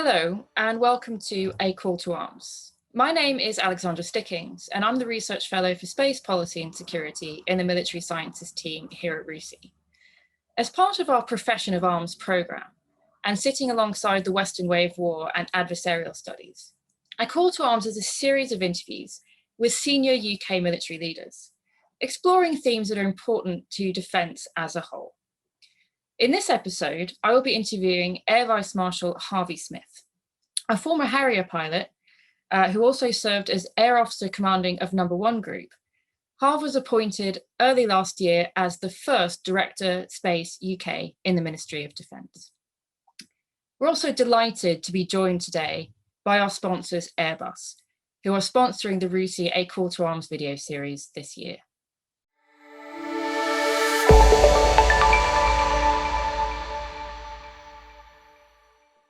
Hello and welcome to A Call to Arms. My name is Alexandra Stickings and I'm the Research Fellow for Space Policy and Security in the Military Sciences team here at RUSI. As part of our Profession of Arms programme and sitting alongside the Western Way of War and adversarial studies, A Call to Arms is a series of interviews with senior UK military leaders, exploring themes that are important to defence as a whole. In this episode, I will be interviewing Air Vice Marshal Harvey Smyth, a former Harrier pilot who also served as Air Officer Commanding of No. 1 Group. Harv was appointed early last year as the first Director Space UK in the Ministry of Defence. We're also delighted to be joined today by our sponsors Airbus, who are sponsoring the RUSI A Call to Arms video series this year.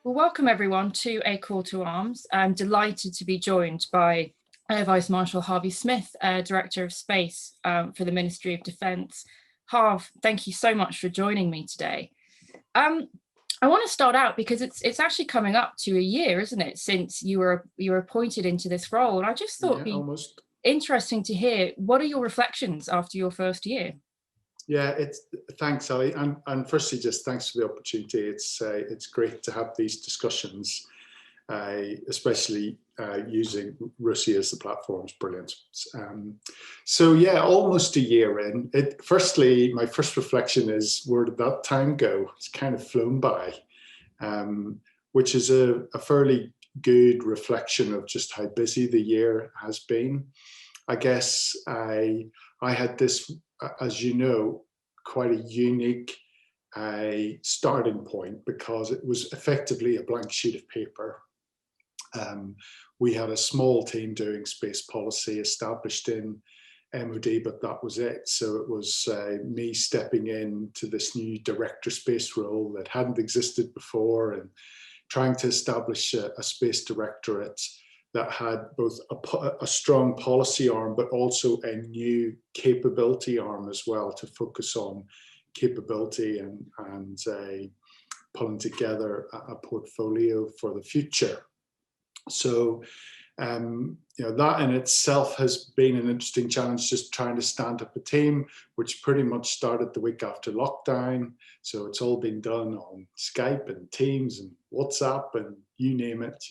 Well, welcome everyone to A Call to Arms. I'm delighted to be joined by Air Vice Marshal Harvey Smyth, Director of Space for the Ministry of Defence. Harv, thank you so much for joining me today. I want to start out because it's actually coming up to a year, isn't it, since you were appointed into this role, and I just thought it'd be interesting to hear, what are your reflections after your first year? Yeah, thanks, Ali, and firstly, just thanks for the opportunity. It's great to have these discussions, especially using RUSI as the platform. Is brilliant. So yeah, almost a year in. Firstly, my first reflection is, where did that time go? It's kind of flown by, which is a fairly good reflection of just how busy the year has been. I guess I had this, as you know, quite a unique starting point, because it was effectively a blank sheet of paper. We had a small team doing space policy established in MOD, but that was it. So it was me stepping into this new director space role that hadn't existed before, and trying to establish a space directorate that had both a strong policy arm, but also a new capability arm as well, to focus on capability and pulling together a portfolio for the future. So, that in itself has been an interesting challenge, just trying to stand up a team, which pretty much started the week after lockdown. So it's all been done on Skype and Teams and WhatsApp and you name it,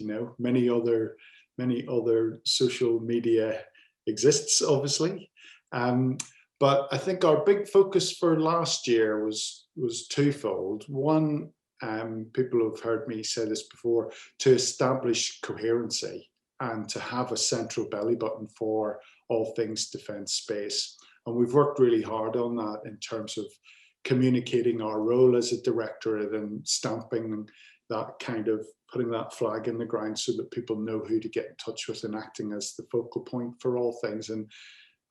many other social media exists, obviously. But I think our big focus for last year was twofold. One, people have heard me say this before, to establish coherency and to have a central belly button for all things defence space. And we've worked really hard on that in terms of communicating our role as a directorate and stamping that kind of, putting that flag in the ground so that people know who to get in touch with, and acting as the focal point for all things. And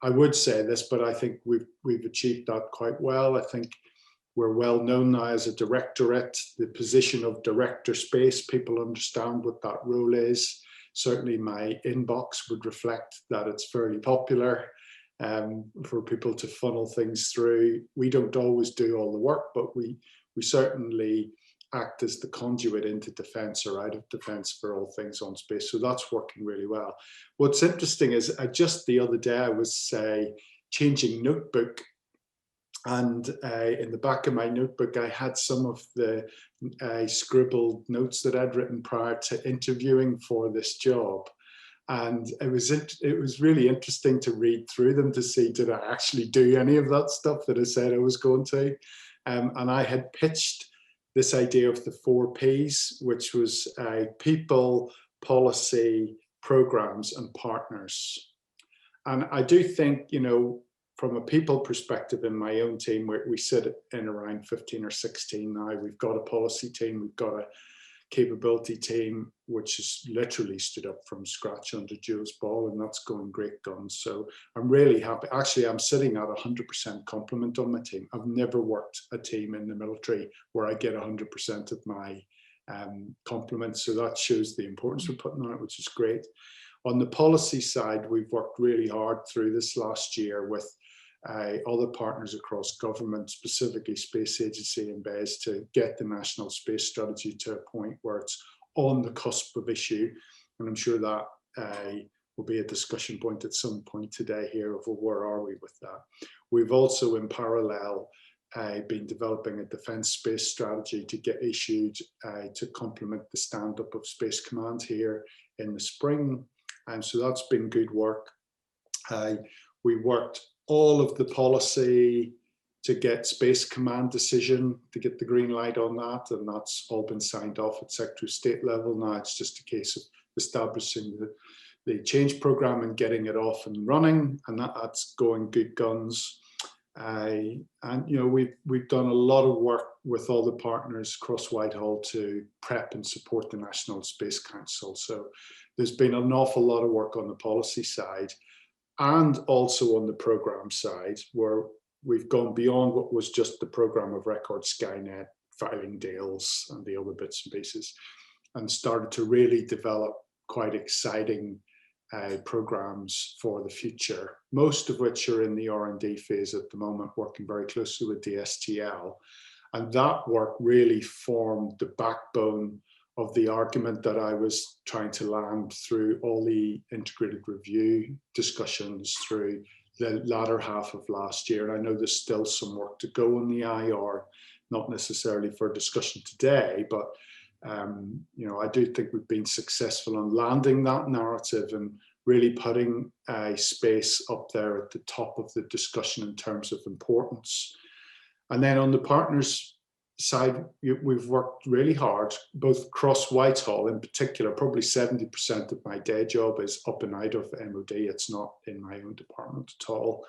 I would say this, but I think we've achieved that quite well. I think we're well known now as a directorate. The position of director space, people understand what that role is. Certainly my inbox would reflect that it's fairly popular for people to funnel things through. We don't always do all the work, but we certainly act as the conduit into defence or out of defence for all things on space. So that's working really well. What's interesting is just the other day I was changing notebook, and in the back of my notebook I had some of the scribbled notes that I'd written prior to interviewing for this job. And it was really interesting to read through them to see, did I actually do any of that stuff that I said I was going to? And I had pitched this idea of the 4 Ps, which was people, policy, programs, and partners. And I do think, from a people perspective in my own team, we sit in around 15 or 16 now. We've got a policy team, we've got a capability team, which is literally stood up from scratch under Joe's ball, and that's going great guns. So I'm really happy. Actually, I'm sitting at 100% complement on my team. I've never worked a team in the military where I get 100% of my complement. So that shows the importance we're putting on it, which is great. On the policy side, we've worked really hard through this last year with other partners across government, specifically Space Agency and BES, to get the National Space Strategy to a point where it's on the cusp of issue, and I'm sure that will be a discussion point at some point today here of, well, where are we with that. We've also in parallel been developing a defence space strategy to get issued to complement the stand-up of Space Command here in the spring, and so that's been good work. We worked all of the policy to get Space Command decision, to get the green light on that, and that's all been signed off at Secretary of State level. Now it's just a case of establishing the change programme and getting it off and running, and that's going good guns. And you know, we've done a lot of work with all the partners across Whitehall to prep and support the National Space Council. So there's been an awful lot of work on the policy side and also on the programme side, where we've gone beyond what was just the programme of record, Skynet, filing deals and the other bits and pieces, and started to really develop quite exciting programs for the future, most of which are in the R&D phase at the moment, working very closely with the STL. And that work really formed the backbone of the argument that I was trying to land through all the integrated review discussions through the latter half of last year. And I know there's still some work to go on the IR, not necessarily for discussion today, but you know, I do think we've been successful in landing that narrative and really putting space up there at the top of the discussion in terms of importance. And then on the partners side, we've worked really hard, both across Whitehall in particular. Probably 70% of my day job is up and out of MOD. It's not in my own department at all.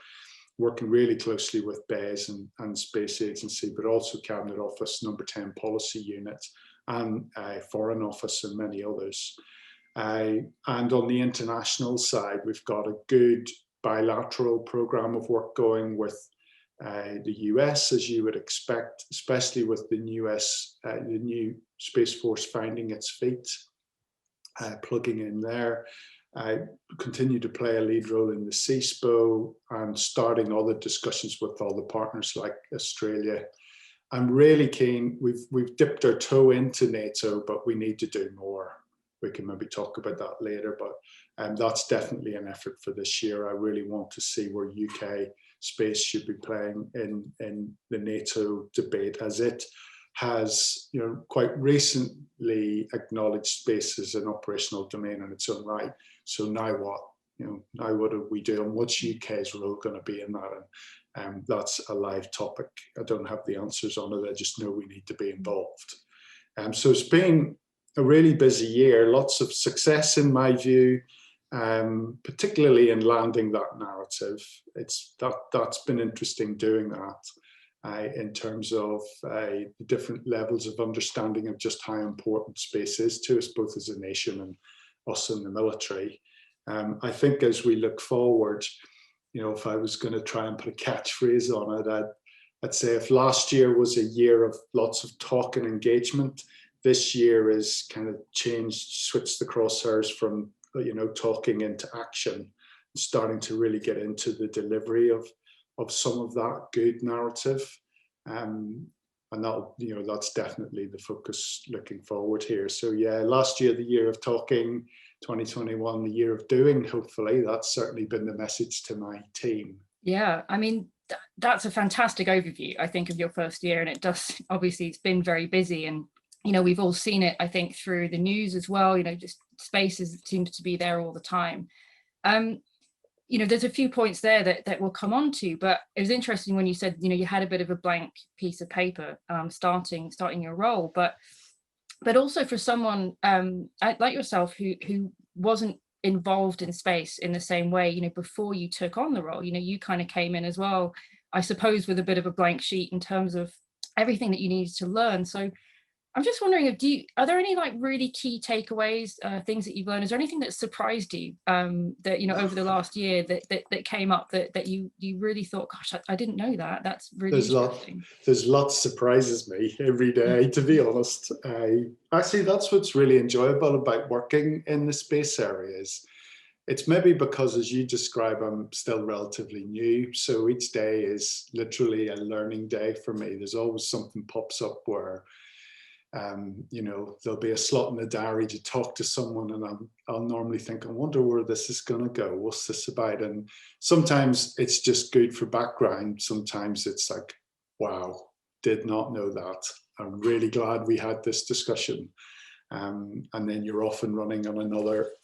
Working really closely with BES and Space Agency, but also Cabinet Office, Number 10 Policy Unit, and Foreign Office and many others. And on the international side, we've got a good bilateral program of work going with the US, as you would expect, especially with the new Space Force finding its feet, plugging in there. Continue to play a lead role in the CSPO and starting other discussions with all the partners like Australia. I'm really keen. We've dipped our toe into NATO, but we need to do more. We can maybe talk about that later, but that's definitely an effort for this year. I really want to see where UK space should be playing in the NATO debate, as it has, you know, quite recently acknowledged space as an operational domain in its own right. So now what? You know, now what do we do, and what's UK's role going to be in that? And that's a live topic. I don't have the answers on it. I just know we need to be involved. So it's been a really busy year. Lots of success in my view, particularly in landing that narrative. That's been interesting doing that. In terms of the different levels of understanding of just how important space is to us, both as a nation and us in the military. I think as we look forward, you know, if I was going to try and put a catchphrase on it, I'd say if last year was a year of lots of talk and engagement, this year is kind of switched the crosshairs from, you know, talking into action, starting to really get into the delivery of some of that good narrative. And that, you know, that's definitely the focus looking forward here. So yeah, last year, the year of talking, 2021, the year of doing, hopefully. That's certainly been the message to my team. Yeah, I mean, that's a fantastic overview, I think, of your first year. And it does, obviously, it's been very busy. And, you know, we've all seen it, I think, through the news as well. You know, just spaces seems to be there all the time. You know, there's a few points there that we'll come on to, but it was interesting when you said, you know, you had a bit of a blank piece of paper starting your role, but also for someone like yourself who wasn't involved in space in the same way, you know, before you took on the role, you know, you kind of came in as well, I suppose, with a bit of a blank sheet in terms of everything that you needed to learn. So I'm just wondering, are there any like really key takeaways, things that you've learned? Is there anything that surprised you that, you know, over the last year that came up that you really thought, gosh, I didn't know that. That's really interesting. There's lots surprises me every day, to be honest. Actually, that's what's really enjoyable about working in the space areas. It's maybe because, as you describe, I'm still relatively new. So each day is literally a learning day for me. There's always something pops up where You know, there'll be a slot in the diary to talk to someone, and I'll normally think, I wonder where this is going to go. What's this about? And sometimes it's just good for background. Sometimes it's like, wow, did not know that. I'm really glad we had this discussion. And then you're off and running on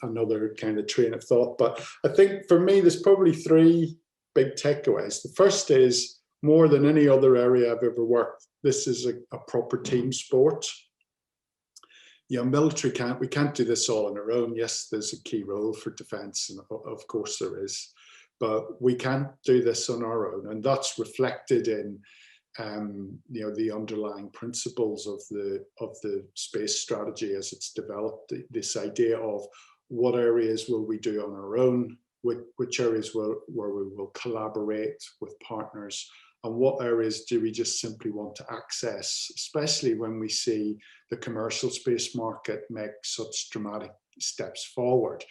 another kind of train of thought. But I think for me, there's probably three big takeaways. The first is, more than any other area I've ever worked, this is a proper team sport. You know, military we can't do this all on our own. Yes, there's a key role for defence, and of course there is, but we can't do this on our own, and that's reflected in you know, the underlying principles of the space strategy as it's developed. This idea of what areas will we do on our own, which areas where we will collaborate with partners, and what areas do we just simply want to access, especially when we see the commercial space market make such dramatic steps forward.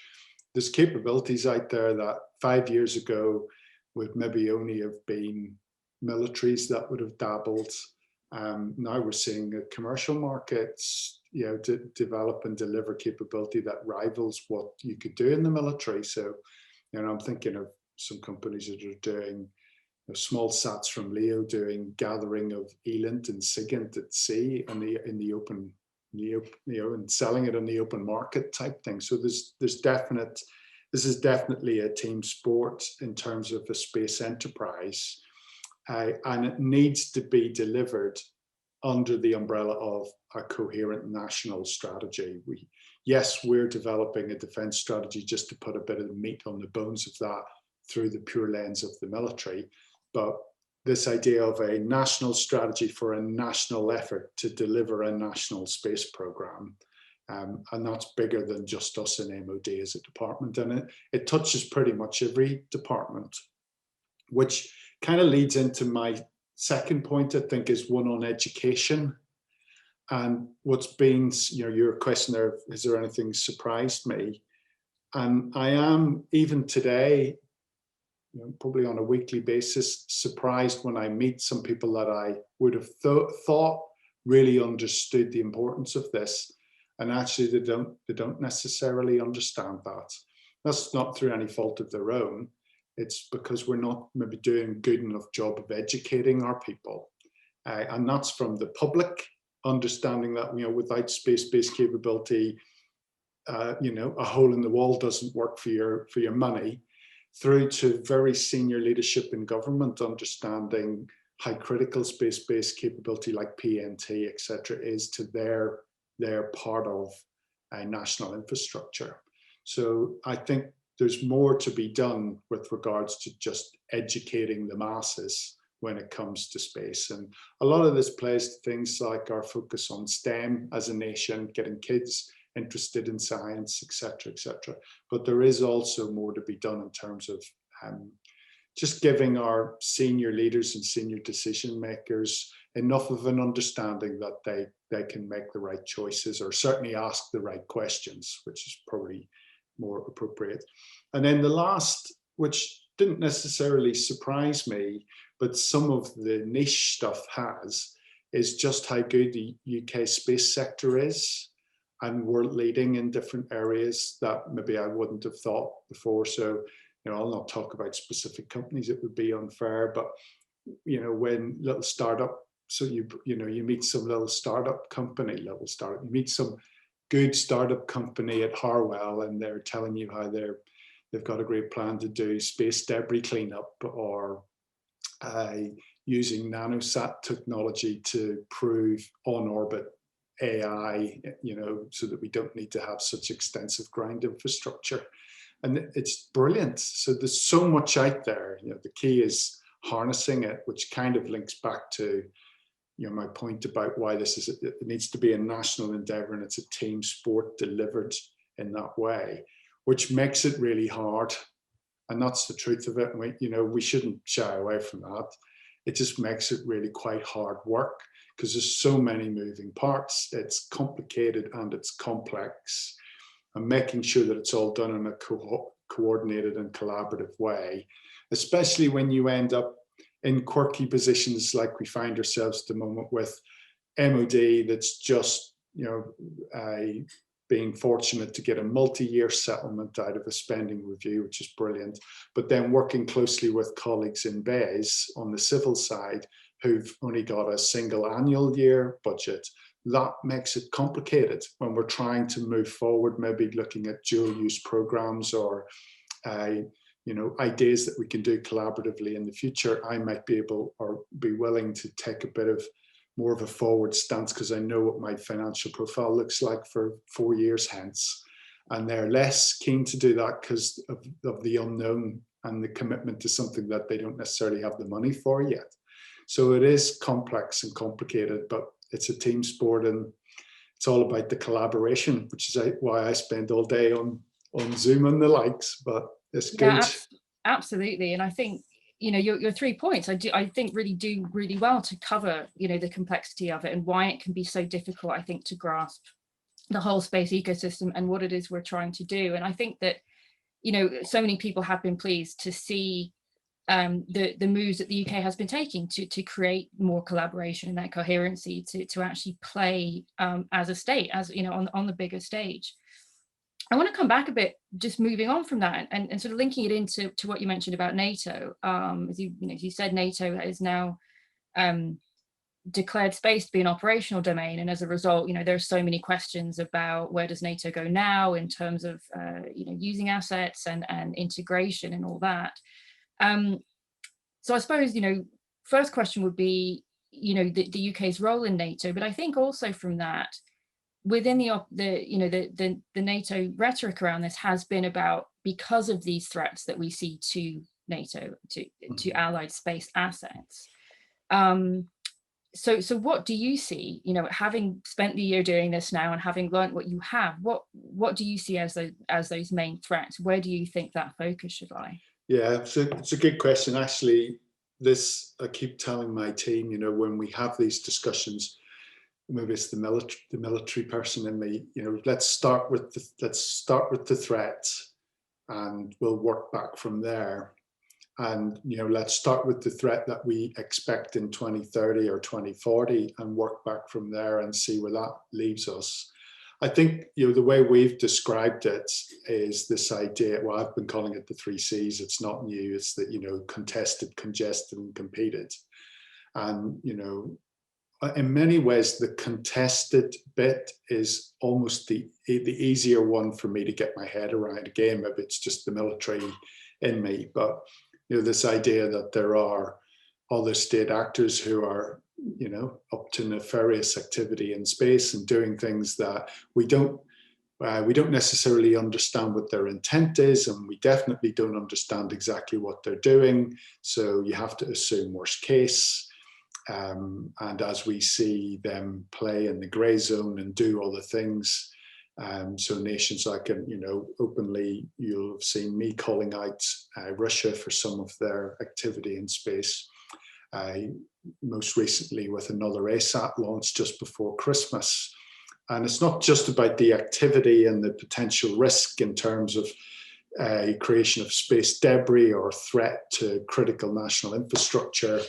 There's capabilities out there that 5 years ago would maybe only have been militaries that would have dabbled. Now we're seeing commercial markets, you know, to develop and deliver capability that rivals what you could do in the military. So, you know, I'm thinking of some companies that are doing, you know, small sats from LEO doing gathering of ELINT and SIGINT at sea and in the open, you know, and selling it on the open market type thing. So this is definitely a team sport in terms of a space enterprise, and it needs to be delivered under the umbrella of a coherent national strategy. Yes, we're developing a defence strategy just to put a bit of meat on the bones of that through the pure lens of the military, but this idea of a national strategy for a national effort to deliver a national space program, and that's bigger than just us in MOD as a department, and it touches pretty much every department, which kind of leads into my second point, I think, is one on education. And what's been, you know, your question there, is there anything surprised me? And I am, even today, you know, probably on a weekly basis, surprised when I meet some people that I would have thought really understood the importance of this, and actually they don't necessarily understand that. That's not through any fault of their own. It's because we're not maybe doing a good enough job of educating our people, and that's from the public understanding that, you know, without space-based capability, you know, a hole in the wall doesn't work for your money, through to very senior leadership in government understanding how critical space-based capability like PNT, etc., is to their part of a national infrastructure. So I think there's more to be done with regards to just educating the masses when it comes to space. And a lot of this plays to things like our focus on STEM as a nation, getting kids interested in science, etc., etc. But there is also more to be done in terms of just giving our senior leaders and senior decision makers enough of an understanding that they can make the right choices, or certainly ask the right questions, which is probably more appropriate. And then the last, which didn't necessarily surprise me, but some of the niche stuff has, is just how good the UK space sector is, and we're leading in different areas that maybe I wouldn't have thought before. So, you know, I'll not talk about specific companies, it would be unfair, but, you know, when little startup, so you meet some little startup company, you meet some good startup company at Harwell, and they're telling you how they've got a great plan to do space debris cleanup, or using nanosat technology to prove on-orbit AI, you know, so that we don't need to have such extensive ground infrastructure. And it's brilliant. So there's so much out there. You know, the key is harnessing it, which kind of links back to, you know, my point about why this is, it needs to be a national endeavor, and it's a team sport delivered in that way, which makes it really hard. And that's the truth of it. And we shouldn't shy away from that. It just makes it really quite hard work, because there's so many moving parts. It's complicated and it's complex, and making sure that it's all done in a coordinated and collaborative way, especially when you end up in quirky positions like we find ourselves at the moment with MOD that's just, being fortunate to get a multi-year settlement out of a spending review, which is brilliant, but then working closely with colleagues in BES on the civil side who've only got a single annual year budget. That makes it complicated when we're trying to move forward, maybe looking at dual use programs or ideas that we can do collaboratively in the future. I might be able or be willing to take a bit of more of a forward stance because I know what my financial profile looks like for 4 years hence. And they're less keen to do that because of the unknown and the commitment to something that they don't necessarily have the money for yet. So it is complex and complicated, but it's a team sport and it's all about the collaboration, which is why I spend all day on Zoom and the likes, but it's good. Yeah, absolutely. And I think, your 3 points, I think really do really well to cover, the complexity of it and why it can be so difficult, I think, to grasp the whole space ecosystem and what it is we're trying to do. And I think that, so many people have been pleased to see the moves that the UK has been taking to create more collaboration and that coherency to actually play as a state, as on the bigger stage. I want to come back a bit, just moving on from that and sort of linking it into what you mentioned about NATO. As you said, NATO is now declared space to be an operational domain, and as a result, there are so many questions about where does NATO go now in terms of using assets and integration and all that. So I suppose first question would be the UK's role in NATO, but I think also from that, within the NATO rhetoric around this has been about, because of these threats that we see to NATO, to allied space assets. So what do you see, having spent the year doing this now and having learned what you have, what do you see as those main threats? Where do you think that focus should lie? Yeah, it's a good question. Actually, I keep telling my team, when we have these discussions, maybe it's the military person in me, let's start with the threats and we'll work back from there. And let's start with the threat that we expect in 2030 or 2040 and work back from there and see where that leaves us. I think the way we've described it is this idea, well, I've been calling it the 3 C's. It's not new. It's that contested, congested, and competed. And in many ways, the contested bit is almost the easier one for me to get my head around. Again, maybe it's just the military in me, but this idea that there are other state actors who are up to nefarious activity in space and doing things that we don't necessarily understand what their intent is, and we definitely don't understand exactly what they're doing. So you have to assume worst case. And as we see them play in the grey zone and do other things, so nations like, openly, you'll have seen me calling out Russia for some of their activity in space. Most recently with another ASAT launch just before Christmas. And it's not just about the activity and the potential risk in terms of creation of space debris or threat to critical national infrastructure,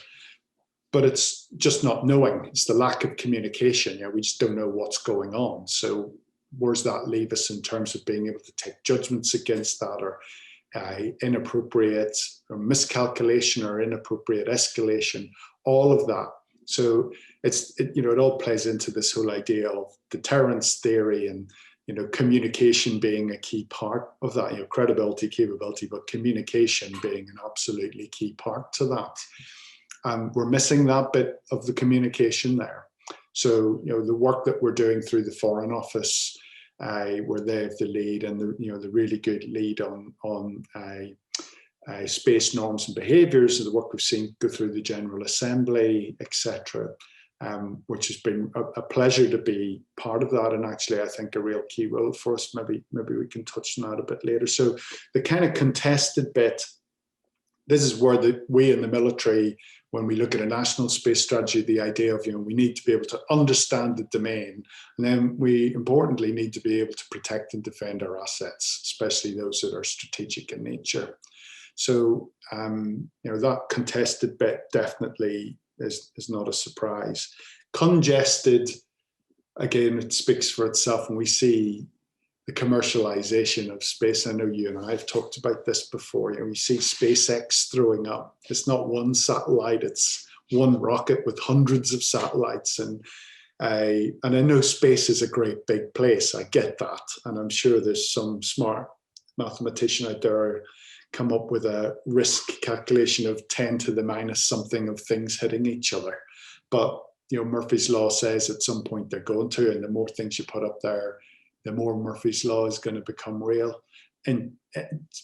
but it's just not knowing. It's the lack of communication. We just don't know what's going on. So where does that leave us in terms of being able to take judgments against that, or inappropriate or miscalculation or inappropriate escalation, all of that. So it all plays into this whole idea of deterrence theory and communication being a key part of that. Credibility, capability, but communication being an absolutely key part to that. We're missing that bit of the communication there. So the work that we're doing through the Foreign Office, where they have the lead and the really good lead on space norms and behaviours, and the work we've seen go through the General Assembly, etc., which has been a pleasure to be part of that, and actually I think a real key role for us. Maybe we can touch on that a bit later. So the kind of contested bit, this is where we in the military, when we look at a national space strategy, the idea of, we need to be able to understand the domain, and then we importantly need to be able to protect and defend our assets, especially those that are strategic in nature. So, that contested bit definitely is not a surprise. Congested, again, it speaks for itself, and we see the commercialization of space. I know you and I have talked about this before. You know, we see SpaceX throwing up. It's not one satellite, it's one rocket with hundreds of satellites. And I know space is a great big place. I get that. And I'm sure there's some smart mathematician out there come up with a risk calculation of 10 to the minus something of things hitting each other. But, you know, Murphy's Law says at some point they're going to, and the more things you put up there, the more Murphy's Law is going to become real. And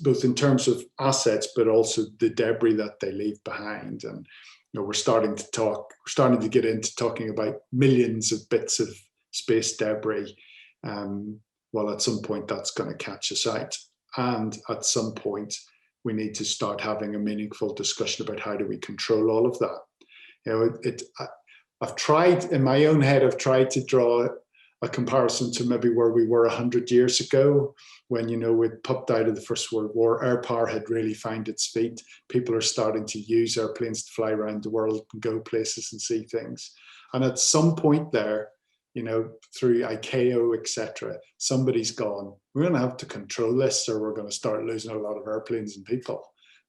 both in terms of assets, but also the debris that they leave behind. And you know, we're starting to get into talking about millions of bits of space debris. Well, at some point that's going to catch us out. And at some point, we need to start having a meaningful discussion about how do we control all of that. You know, I've tried, in my own head, I've tried to draw a comparison to maybe where we were 100 years ago when, you know, we'd popped out of the First World War, air power had really found its feet. People are starting to use airplanes to fly around the world and go places and see things. And at some point there, you know, through ICAO, etc., somebody's gone, we're going to have to control this or we're going to start losing a lot of airplanes and people.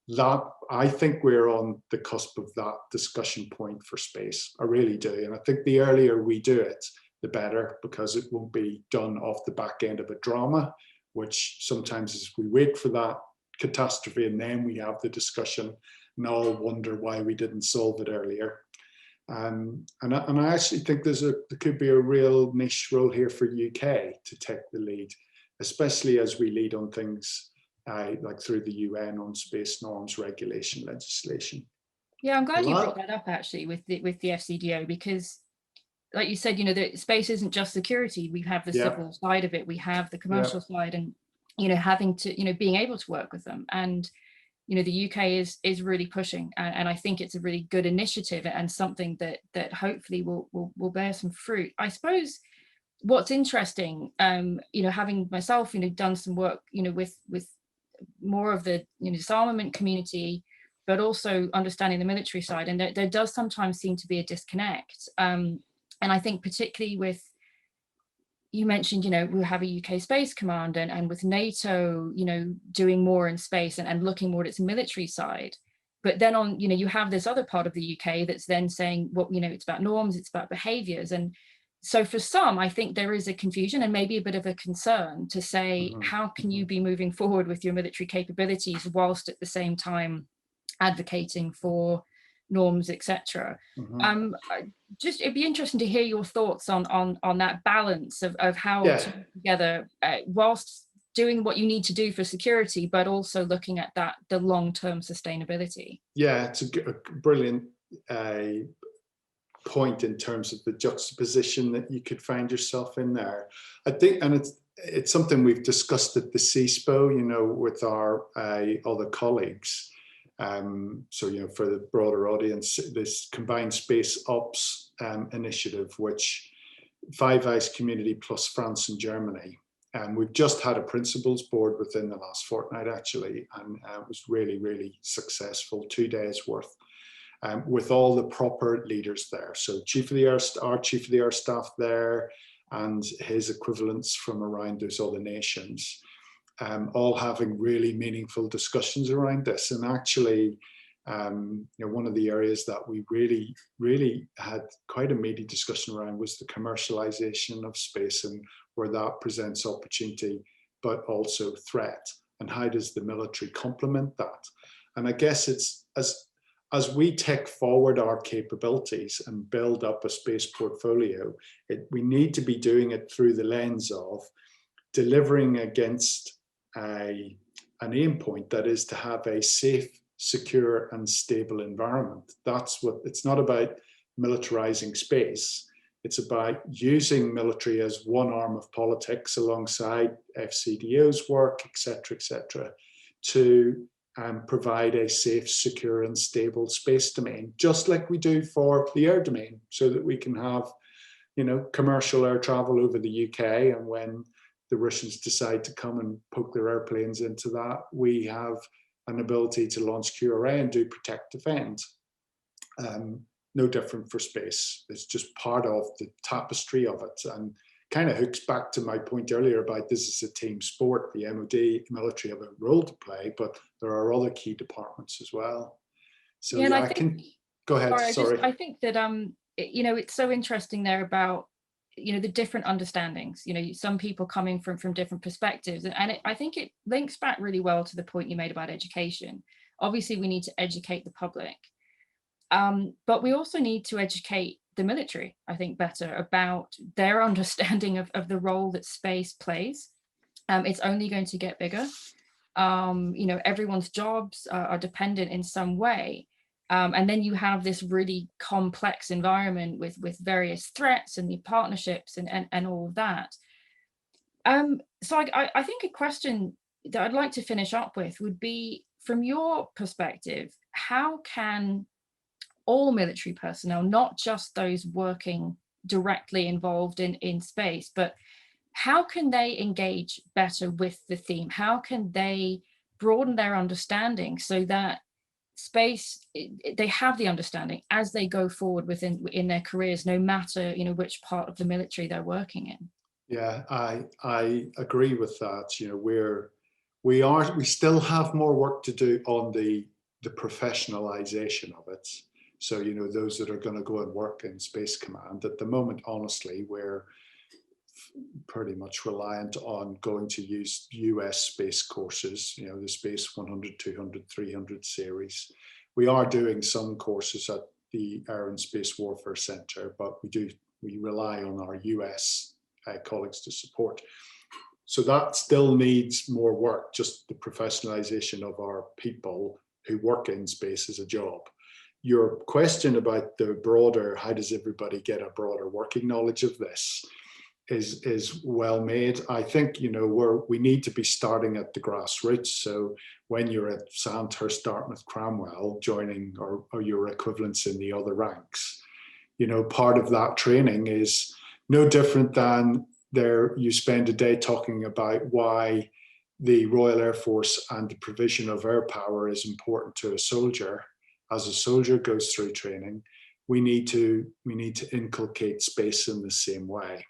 That, I think we're on the cusp of that discussion point for space. I really do. And I think the earlier we do it, the better, because it won't be done off the back end of a drama, which sometimes is we wait for that catastrophe and then we have the discussion and all wonder why we didn't solve it earlier. And I actually think there could be a real niche role here for UK to take the lead, especially as we lead on things like through the UN on space norms, regulation, legislation. Yeah, I'm glad you brought that up actually with the FCDO, because like you said, you know, the space isn't just security. We have the civil side of it. We have the commercial side, and, you know, having to, you know, being able to work with them. And, you know, the UK is really pushing, and I think it's a really good initiative and something that hopefully will bear some fruit. I suppose what's interesting, you know, having myself, you know, done some work, you know, with more of the, you know, disarmament community, but also understanding the military side, and there does sometimes seem to be a disconnect. And I think particularly with, you mentioned, you know, we have a UK Space Command, and with NATO, you know, doing more in space and looking more at its military side. But then on, you know, you have this other part of the UK that's then saying, well, you know, it's about norms, it's about behaviors. And so for some, I think there is a confusion and maybe a bit of a concern to say, how can you be moving forward with your military capabilities whilst at the same time advocating for norms, etc. Just, it'd be interesting to hear your thoughts on that balance of how to put together whilst doing what you need to do for security, but also looking at the long-term sustainability. Yeah, it's a brilliant point in terms of the juxtaposition that you could find yourself in there. I think, and it's something we've discussed at the CSPO, you know, with our other colleagues. So, you know, for the broader audience, this combined space ops initiative, which Five Eyes community plus France and Germany. And we've just had a principals board within the last fortnight, actually, and it was really, really successful, 2 days worth, with all the proper leaders there. So our chief of the air staff there, and his equivalents from around those other nations. All having really meaningful discussions around this. And actually, you know, one of the areas that we really, really had quite a meaty discussion around was the commercialization of space and where that presents opportunity, but also threat. And how does the military complement that? And I guess it's as we take forward our capabilities and build up a space portfolio, we need to be doing it through the lens of delivering against an aim point, that is to have a safe, secure and stable environment. That's what, it's not about militarizing space. It's about using military as one arm of politics alongside FCDO's work, etc., to provide a safe, secure and stable space domain, just like we do for the air domain, so that we can have, you know, commercial air travel over the UK, and when the Russians decide to come and poke their airplanes into that, we have an ability to launch QRA and do protect defend. no different for space. It's just part of the tapestry of it, and kind of hooks back to my point earlier about this is a team sport. The MOD, military have a role to play, but there are other key departments as well. So Yeah, and yeah, I I think, can go ahead. Sorry. I think that you know, it's so interesting there about, you know, the different understandings. You know, some people coming from different perspectives, and I think it links back really well to the point you made about education. Obviously, we need to educate the public, but we also need to educate the military, I think, better about their understanding of the role that space plays. It's only going to get bigger. You know, everyone's jobs are dependent in some way. And then you have this really complex environment with various threats and the partnerships and all of that. So I think a question that I'd like to finish up with would be, from your perspective, how can all military personnel, not just those working directly involved in space, but how can they engage better with the theme? How can they broaden their understanding so that space, they have the understanding as they go forward in their careers, no matter, you know, which part of the military they're working in? Yeah, I agree with that. You know, we still have more work to do on the professionalization of it. So, you know, those that are going to go and work in Space Command at the moment, honestly, we're pretty much reliant on going to use US space courses, you know, the Space 100, 200, 300 series. We are doing some courses at the Air and Space Warfare Center, but we rely on our US colleagues to support. So that still needs more work, just the professionalization of our people who work in space as a job. Your question about the broader, how does everybody get a broader working knowledge of this, is well made. I think, you know, we need to be starting at the grassroots. So when you're at Sandhurst, Dartmouth, Cranwell, joining or your equivalents in the other ranks, you know, part of that training is no different than you spend a day talking about why the Royal Air Force and the provision of air power is important to a soldier. As a soldier goes through training, we need to inculcate space in the same way.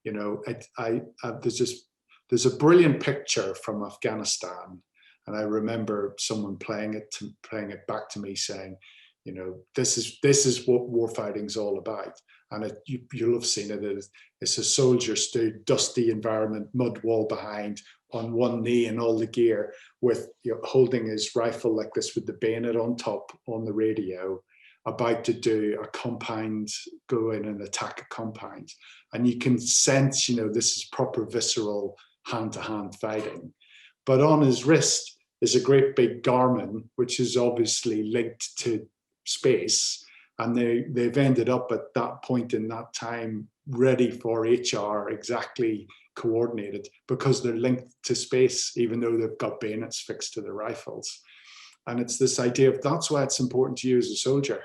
You know, there's a brilliant picture from Afghanistan, and I remember someone playing it back to me, saying, you know, this is what warfighting's all about. And you'll have seen it. It's a soldier stood, dusty environment, mud wall behind, on one knee in all the gear, with, you know, holding his rifle like this with the bayonet on top on the radio, about to do a compound, go in and attack a compound. And you can sense, you know, this is proper visceral hand-to-hand fighting. But on his wrist is a great big Garmin, which is obviously linked to space. And they've ended up at that point in that time ready for HR, exactly coordinated, because they're linked to space, even though they've got bayonets fixed to the rifles. And it's this idea of, that's why it's important to you as a soldier,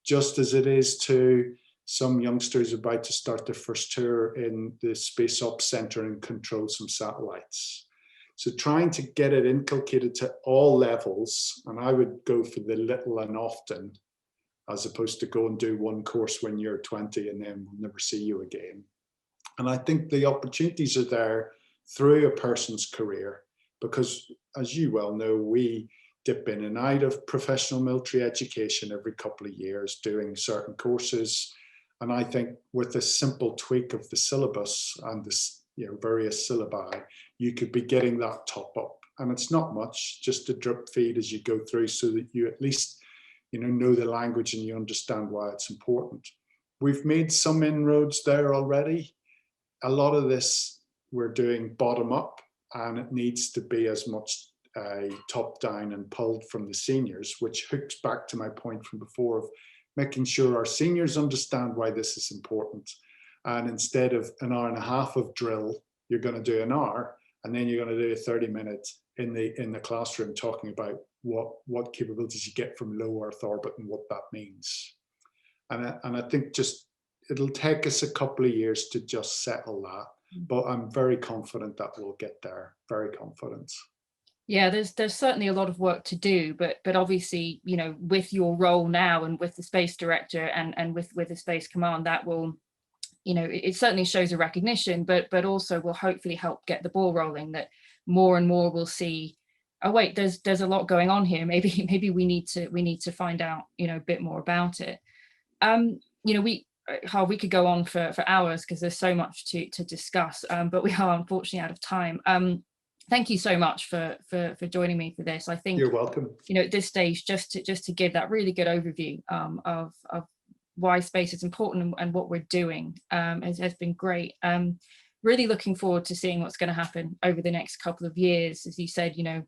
just as it is to some youngsters about to start their first tour in the Space Ops Center and control some satellites. So trying to get it inculcated to all levels, and I would go for the little and often, as opposed to go and do one course when you're 20 and then we'll never see you again. And I think the opportunities are there through a person's career, because as you well know, we dip in and out of professional military education every couple of years, doing certain courses. And I think with a simple tweak of the syllabus and this, you know, various syllabi, you could be getting that top up. And it's not much, just a drip feed as you go through, so that you at least, you know the language and you understand why it's important. We've made some inroads there already. A lot of this we're doing bottom up, and it needs to be as much top down and pulled from the seniors, which hooks back to my point from before of making sure our seniors understand why this is important. And instead of an hour and a half of drill, you're going to do an hour, and then you're going to do 30 minutes in the classroom talking about what capabilities you get from low Earth orbit and what that means. And I think just it'll take us a couple of years to just settle that, but I'm very confident that we'll get there. Very confident. Yeah, there's certainly a lot of work to do, but obviously, you know, with your role now and with the space director and with the space command, that will, you know, it certainly shows a recognition, but also will hopefully help get the ball rolling, that more and more will see, oh wait, there's a lot going on here. Maybe we need to find out, you know, a bit more about it. You know, we could go on for hours because there's so much to discuss, but we are unfortunately out of time. Thank you so much for joining me for this. I think, You're welcome. you know, at this stage, just to give that really good overview of why space is important and what we're doing has been great. Really looking forward to seeing what's going to happen over the next couple of years. As you said, you know,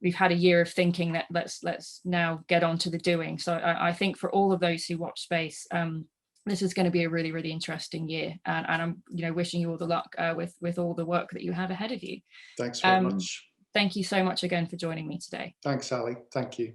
we've had a year of thinking, that let's now get on to the doing. So I think for all of those who watch space, this is going to be a really, really interesting year, and I'm, you know, wishing you all the luck with all the work that you have ahead of you. Thanks very much. Thank you so much again for joining me today. Thanks, Ali. Thank you.